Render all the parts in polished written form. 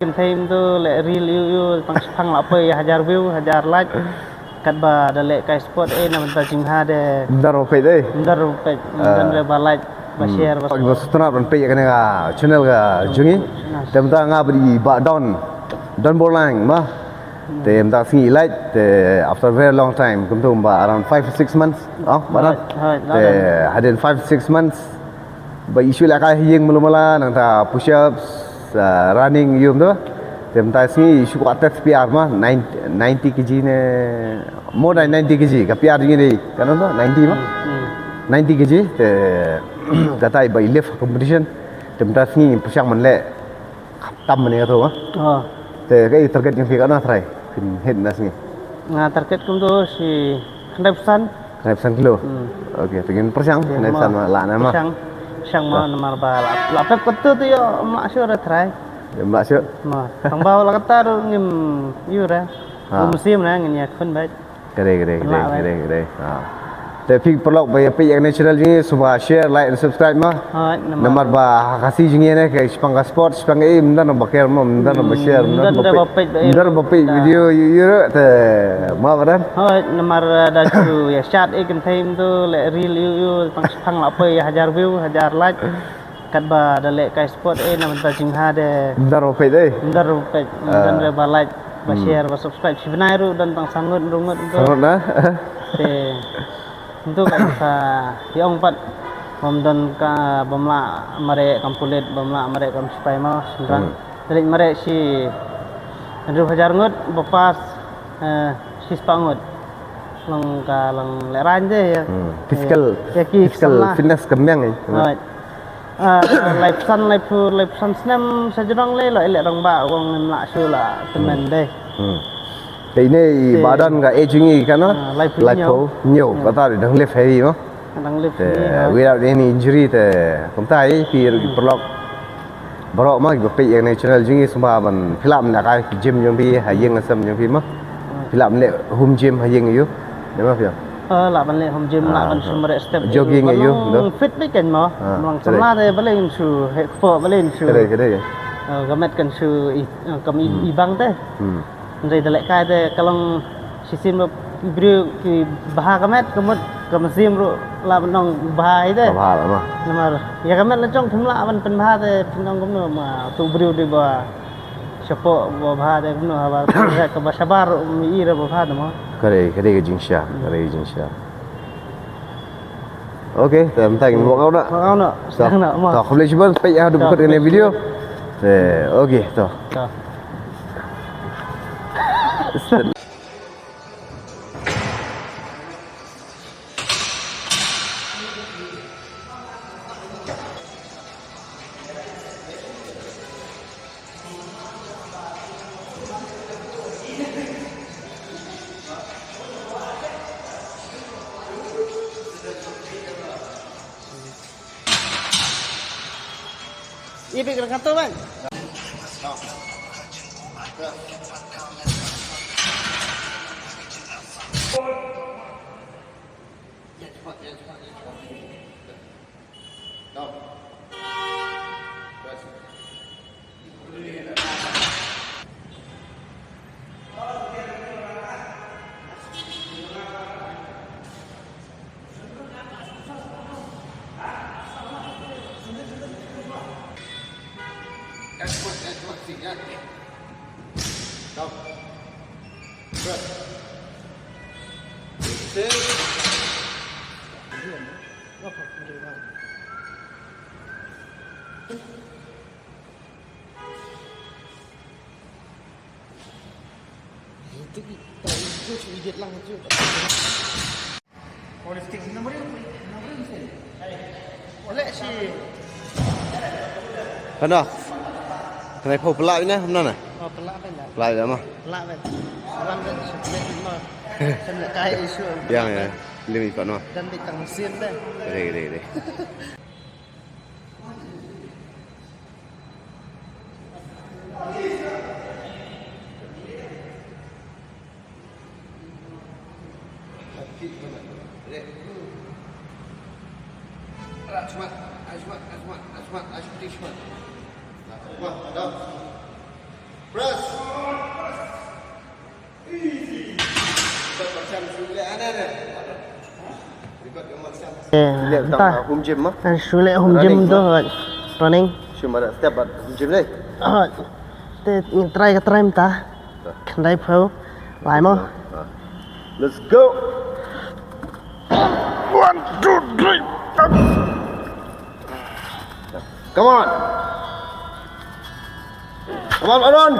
Thêm tu lệ reel you phang lọ pe 1000 view 1000 like kat ba da lệ kai sport na menta chim ha de Bentar mau pay deh. ndar pe dan ba like ba share ba Kalau setelah pun pay kan ga channel ga jungi. Tem ta nga beri ba don bolang mah. Tem ta singi like after very long time. Kum tu ba around 5 to 6 months. Oh, barat. Hadin 5 to 6 months. Ba isu la kai hieng mula nang ta push ups running yum tu. Tem ta singi isu ko atas PR mah 90 kg ne more than 90 kg ka PR ni dei. Kan tu 90 mah. 90 kg kata by lift competition tempat ni persiang menlek tam ni tu mah cái target yang kita nak try hit nas ni target kum tu si 100% kilo okey pengen persiang 100% lah nama persiang mau nomor ba la pep ketu tu yo mak sure try mak sure ma tang bau la kata ru ngim yura musim na ngin ya kun baik kere tapi perlu bayar pay yang channel ni semua share like and subscribe mah nomor bah kasih jengi ni ke sepangga sport sepangga menda nak bakar menda nak share menda nak bapak video you te mah beran nomor dah tu ya chat ikan time tu le reel you phang lọ pe 1000 view 1000 like kat ba da lệ kai sport na menta chim ha de ndar bapak deh ndar pe dan ba like ba share ba subscribe sibnai ru dan tang sangut rungut tu te untuk sa yang empat bomdan ka bomla mare kampulit bomla mare kam supaya mau sendang dari mare si 2000 ngut bepas si spangut lang ka lang leran je ya physical fitness kemang ni life sun snam sajurang le le rang ba wong la su la temen deh Thì ini badan ga aging ni kan life nhiều kata đang lift heavy no đang lift without any injury te kumtai pi perlu baru mah bapak yang natural jungi semua ban film nak ai gym yang pi hayeng asam yang pi mah film le home gym hayeng you demam ya la ban le home gym la ban sumber step jogging you fit đấy kan mah lang semla de balen su he ko balen su kede gamet kan su kam ibang teh dari dalek kai te kalong sisim lo ibru ki baha kamet kemusim ru la benong baha ite baha mah namar ya kamet la jong thumla ban pen baha te penong kumno ma tu bru di ba chapo ba baha te kumno ba ka ba sabar mi ira ba baha ma kare ke jingsha okey tem tang buat kau nak sang nak ma tak boleh cuba pay ada buat ini video okey tu Ini pikir kata bang. Itu sedikit lang tu. Boleh stick nombor ni. Boleh si. Kana. Kena pau pelak ni hôm nay nè. Pelak kan dah. Pelak dah mah. Pelak kan. Selang kan sebenarnya mah. Sebenarnya kai isu. Yang ya. Lima ikut mah. Dan di tang mesin dah. Kere. Asmat. Lihat entah. tang home gym mah. Sulit home gym tu running. Cuma ada step home gym ni. Te try ke try mta. Kendai pro. Lai mo. Let's go. 1, 2, 3. Come on. Come on, Aaron.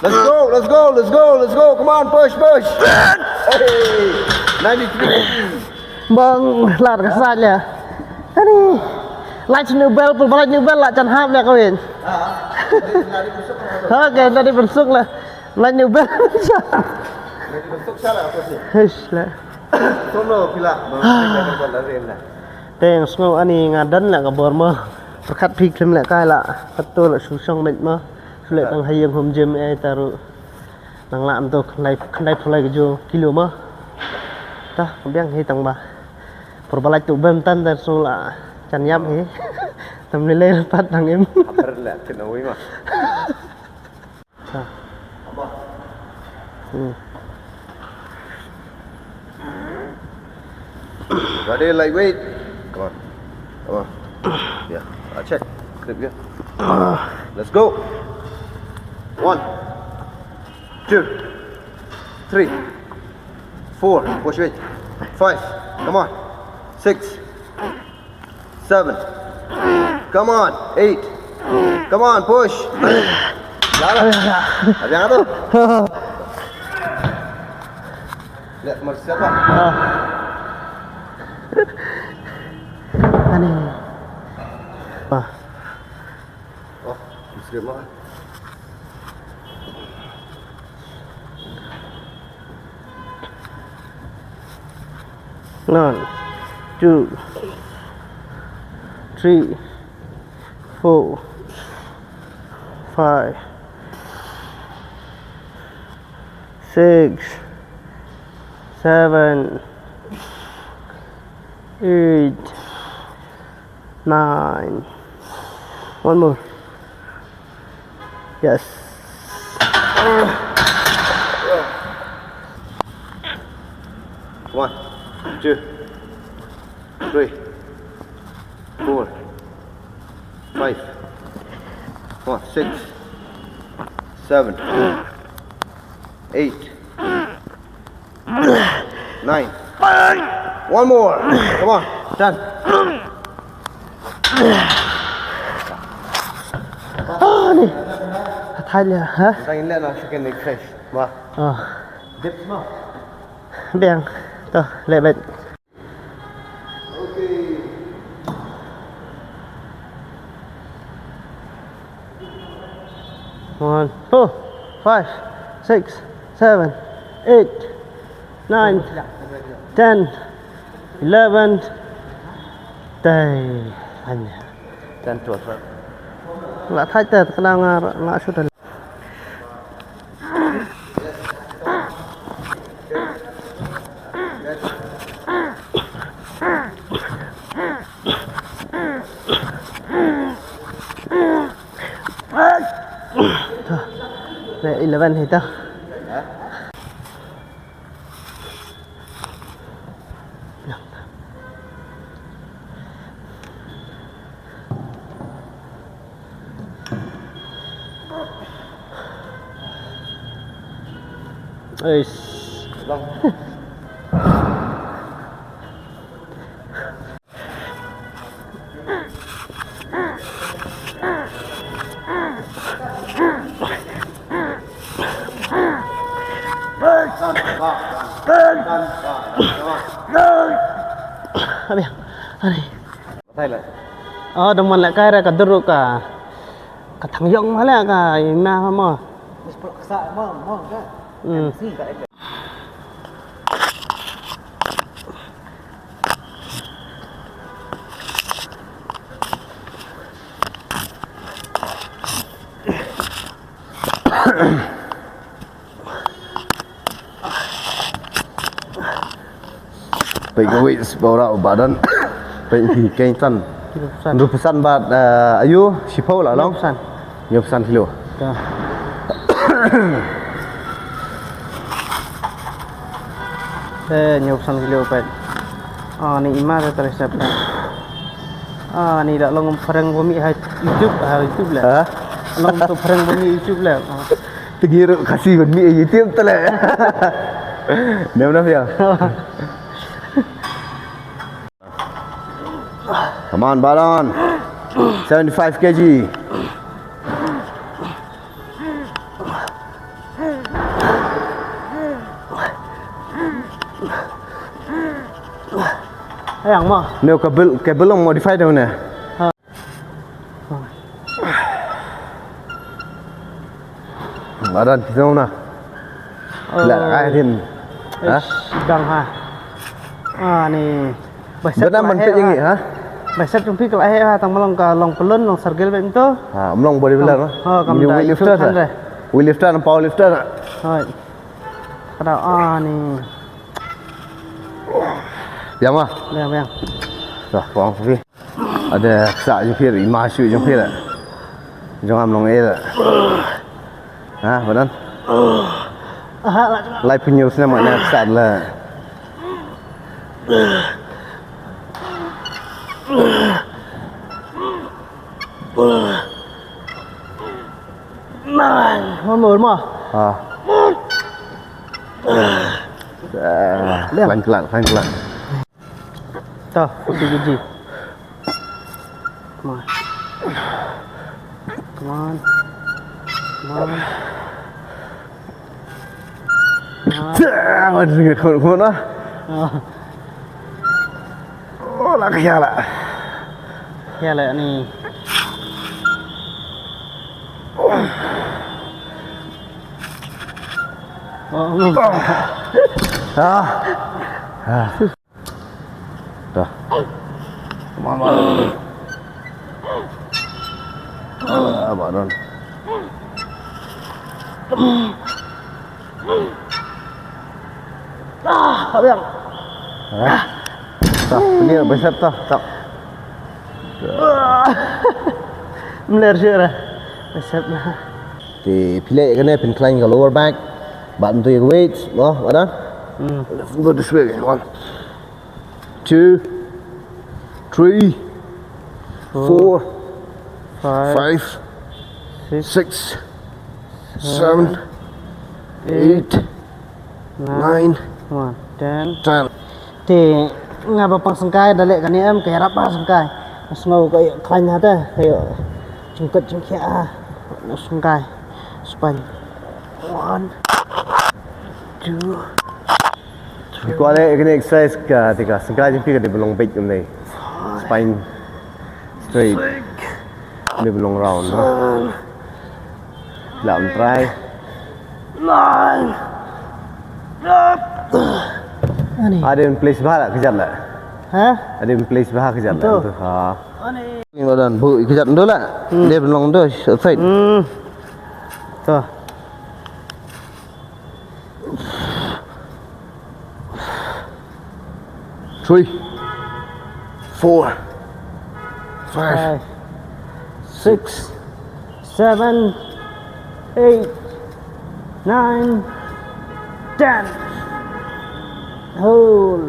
Let's go, let's go, let's go, let's go. Come on, push, push. Hey, 93. Bang, lát cái sai nè. Thế đi. Lại new bell, lại new bell lại chân hap nè các bạn. Oke, tadi bersuk lah. Lại new bell. Bentuk salah apa sih? Hish lah. Sono pila, mengatakan pada rem lah. Teng snow ani ngadan lah kabor mo. Perkat pik kem lah kai lah. Betul lah susong met mo. Sulit tang hayang home gym taruh nang lam tu kendai pulai kejo kilo mo. Tah, biang hi tang ba. Perbalai tu bem tan dar sula chan yam hi. Tam ni le pat nang em. Apa lah kena wei mah. Tah. Apa? Ready, lightweight. Come on. Come on. Yeah, I'll check. Grip here. Let's go. 1, 2, 3, 4. Push weight. 5. Come on. 6, 7. Come on. 8. Come on, push. Jalan. Ada yang tu? Lihat nomor siapa? Ani. Wah. Oh, muslim lah. One, 2, 3, 4, 5, 6, 7, 8, 9. One more. Yes. One, 2, 3, 4, 5. Come on, 6, 7, 8, 9. One more. Come on, done. Ni. Thay là hả? Tangin lang na second leg fresh. Ma. Dip mo. Biang. Tuh, lebet. Okay. One, 2, 5, 6, 7, 8, 9, 10, 11. Đây. Anh. Dan chuột rồi. Lạ thay tờ đang lạ chút rồi. Này 11 thì tao. Ơi. Vâng. Abi. Ani. Thay lại. Đồng mình lại cái ra cả đôi cả thằng Dũng hay là cả na mà. Ừ. Baik weight bawah badan. Baik kaitan. Rupusan bat ayu sipau lah long. Rupusan kilo. Dah. Nhiều phần kilo vậy. Oh, ni Ima tu resep dah. Ni dah long perang bumi YouTube, YouTube lah. Ha? Long tu perang bumi YouTube lah. Tergiru kasih bumi YouTube tu lah. Dia mana dia? Come on, Baron. 75 kg. Yang mah. Ni kabel long modify dah mana? Baron kita mana? Lah kaitin. Ha? Sedang ha. Ni. Benar manfaat yang ni ha? Besar jumpi kalau tang melong ka long pelun long sargel ben tu. Ha, melong body builder. Kam Ni dah weight lifter dah. Weight lifter dan power lifter tak? Hai. Kada ni. Yang mah? Yang. Dah, kurang lebih. Ada kesak jempir, imah syuk jempir tak? Jangan melong tak? Ha, Baron? Lai penyul sana makna kesak lah. Ngomong mah. Ha. Pelan-pelan. Tuh, putih biji. Come on. Ada dengar kau nak? Oh, lah kaya lah. Ya lah ni. Dah. Come on, Baron. Baron. Abang. Tak, ini besar tak. Meler dah. Besar dah. Thì pilih cái này incline cái lower back. Bạn tùy cái weight, đó, bạn đó. Let's go this way. 1, 2, 3, 4, 5, 6, 7, 8, 9, 10. Thì ngapa pang sengkai dalek kan em kayak apa sengkai. Sengau kayak klanya teh kayak jengket jengkia. Sengkai. Span. 1, 2. Có lẽ cái này exercise cả thì cả sengkai jempir dia belum baik comme này. Spine straight. Dia belum round. Làm try. 9. Ada in place bahala kejap lah. Hah? Ada in place bahala kejap lah. Betul. Ha. Ini badan bu kejap dulu lah. Dia belum tu outside. Tuh. Three, 4, 5, 6, 7, 8, 9, 10. Hold.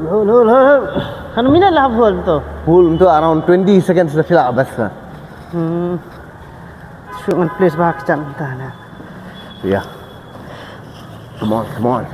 Kan minat lah hold tu. Pull untuk around 20 seconds dah fill up best lah. Shoot man place bah kecam entah nah. Yeah. Come on.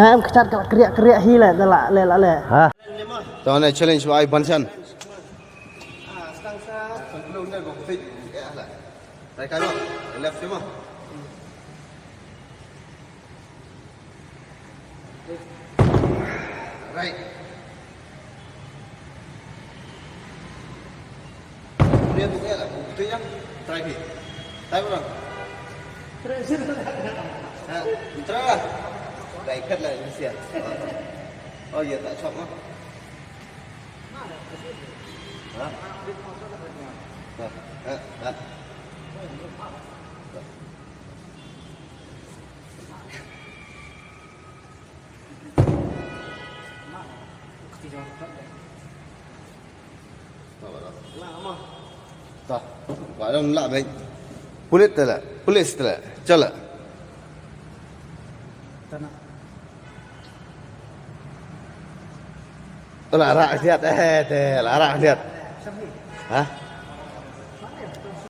Nah, em kecat kalau keriak hilang dah le. Ha. Tahu nak challenge buat bansan. Sebelum dia go fit. Right kan? Left semua. Right. Dia tu lah. Betul ya? Try ni. Try belum? Try lah. Dah ikat lah ini siap. Oh ya tak cop mah. Ha? Kat. Tak. Barang nak baik. Polis telah. Cala. Tanah. Larak lihat lihat. Sabi. Hah?